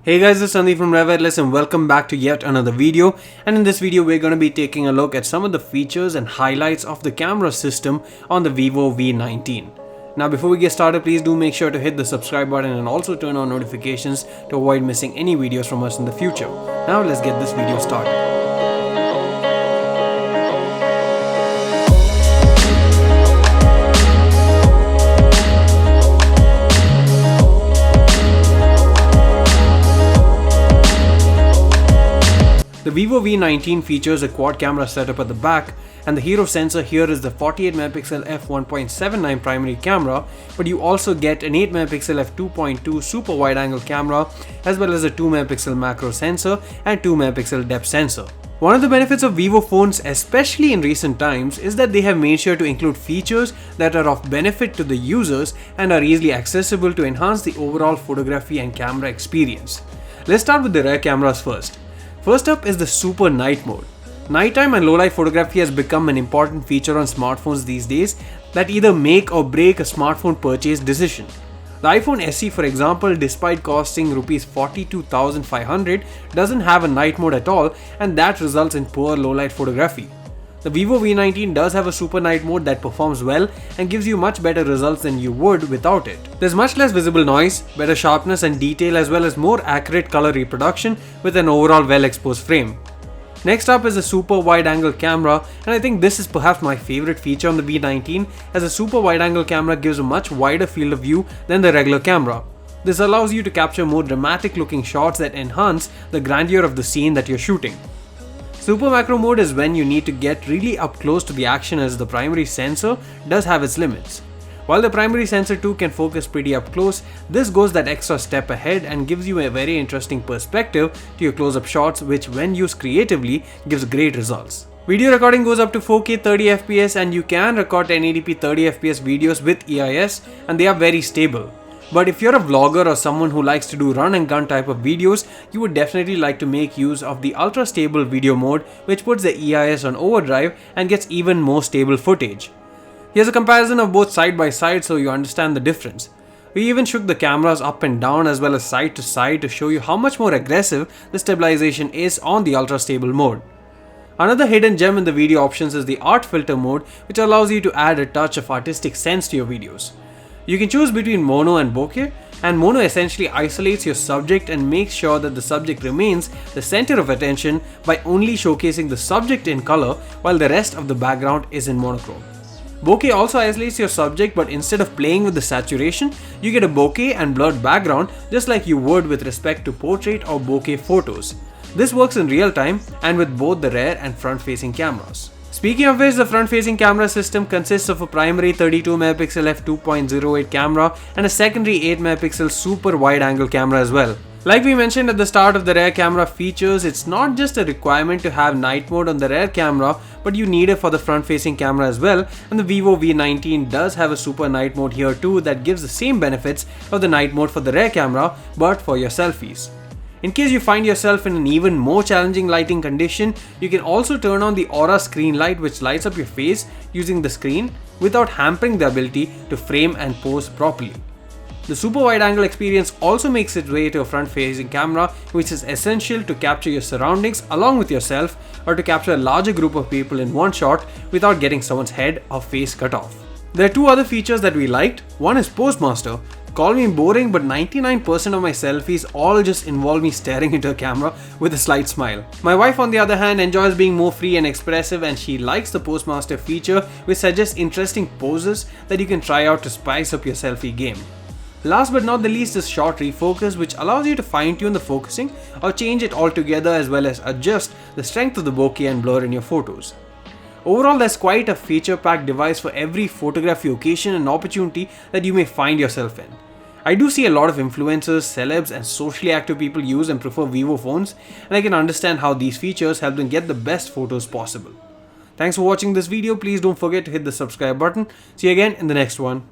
Hey guys, this is Sandeep from RevAtlas and welcome back to yet another video. And in this video, we're going to be taking a look at some of the features and highlights of the camera system on the Vivo V19. Now before we get started, please do make sure to hit the subscribe button and also turn on notifications to avoid missing any videos from us in the future. Now let's get this video started. The Vivo V19 features a quad camera setup at the back, and the hero sensor here is the 48MP f1.79 primary camera, but you also get an 8MP f2.2 super wide angle camera as well as a 2MP macro sensor and 2MP depth sensor. One of the benefits of Vivo phones, especially in recent times, is that they have made sure to include features that are of benefit to the users and are easily accessible to enhance the overall photography and camera experience. Let's start with the rear cameras first. First up is the Super Night mode. Nighttime and low-light photography has become an important feature on smartphones these days that either make or break a smartphone purchase decision. The iPhone SE, for example, despite costing Rs 42,500, doesn't have a night mode at all, and that results in poor low-light photography. The Vivo V19 does have a super night mode that performs well and gives you much better results than you would without it. There's much less visible noise, better sharpness and detail, as well as more accurate color reproduction with an overall well-exposed frame. Next up is a super wide angle camera, and I think this is perhaps my favorite feature on the V19, as a super wide angle camera gives a much wider field of view than the regular camera. This allows you to capture more dramatic looking shots that enhance the grandeur of the scene that you're shooting. Super macro mode is when you need to get really up close to the action, as the primary sensor does have its limits. While the primary sensor too can focus pretty up close, this goes that extra step ahead and gives you a very interesting perspective to your close-up shots, which when used creatively gives great results. Video recording goes up to 4K 30fps, and you can record 1080p 30fps videos with EIS, and they are very stable. But if you're a vlogger or someone who likes to do run and gun type of videos, you would definitely like to make use of the ultra stable video mode, which puts the EIS on overdrive and gets even more stable footage. Here's a comparison of both side by side so you understand the difference. We even shook the cameras up and down as well as side to side to show you how much more aggressive the stabilization is on the ultra stable mode. Another hidden gem in the video options is the art filter mode, which allows you to add a touch of artistic sense to your videos. You can choose between mono and bokeh, and mono essentially isolates your subject and makes sure that the subject remains the center of attention by only showcasing the subject in color while the rest of the background is in monochrome. Bokeh also isolates your subject, but instead of playing with the saturation, you get a bokeh and blurred background just like you would with respect to portrait or bokeh photos. This works in real time and with both the rear and front facing cameras. Speaking of which, the front-facing camera system consists of a primary 32MP f2.08 camera and a secondary 8MP super wide-angle camera as well. Like we mentioned at the start of the rear camera features, it's not just a requirement to have night mode on the rear camera, but you need it for the front-facing camera as well, and the Vivo V19 does have a super night mode here too that gives the same benefits of the night mode for the rear camera, but for your selfies. In case you find yourself in an even more challenging lighting condition, you can also turn on the Aura screen light, which lights up your face using the screen without hampering the ability to frame and pose properly. The super wide angle experience also makes its way to a front facing camera, which is essential to capture your surroundings along with yourself, or to capture a larger group of people in one shot without getting someone's head or face cut off. There are two other features that we liked. One is Postmaster. Call me boring, but 99% of my selfies all just involve me staring into a camera with a slight smile. My wife, on the other hand, enjoys being more free and expressive, and she likes the Postmaster feature, which suggests interesting poses that you can try out to spice up your selfie game. Last but not the least is Shot Refocus, which allows you to fine-tune the focusing or change it altogether, as well as adjust the strength of the bokeh and blur in your photos. Overall, there's quite a feature-packed device for every photography occasion and opportunity that you may find yourself in. I do see a lot of influencers, celebs, and socially active people use and prefer Vivo phones, and I can understand how these features help them get the best photos possible. Thanks for watching this video. Please don't forget to hit the subscribe button. See you again in the next one.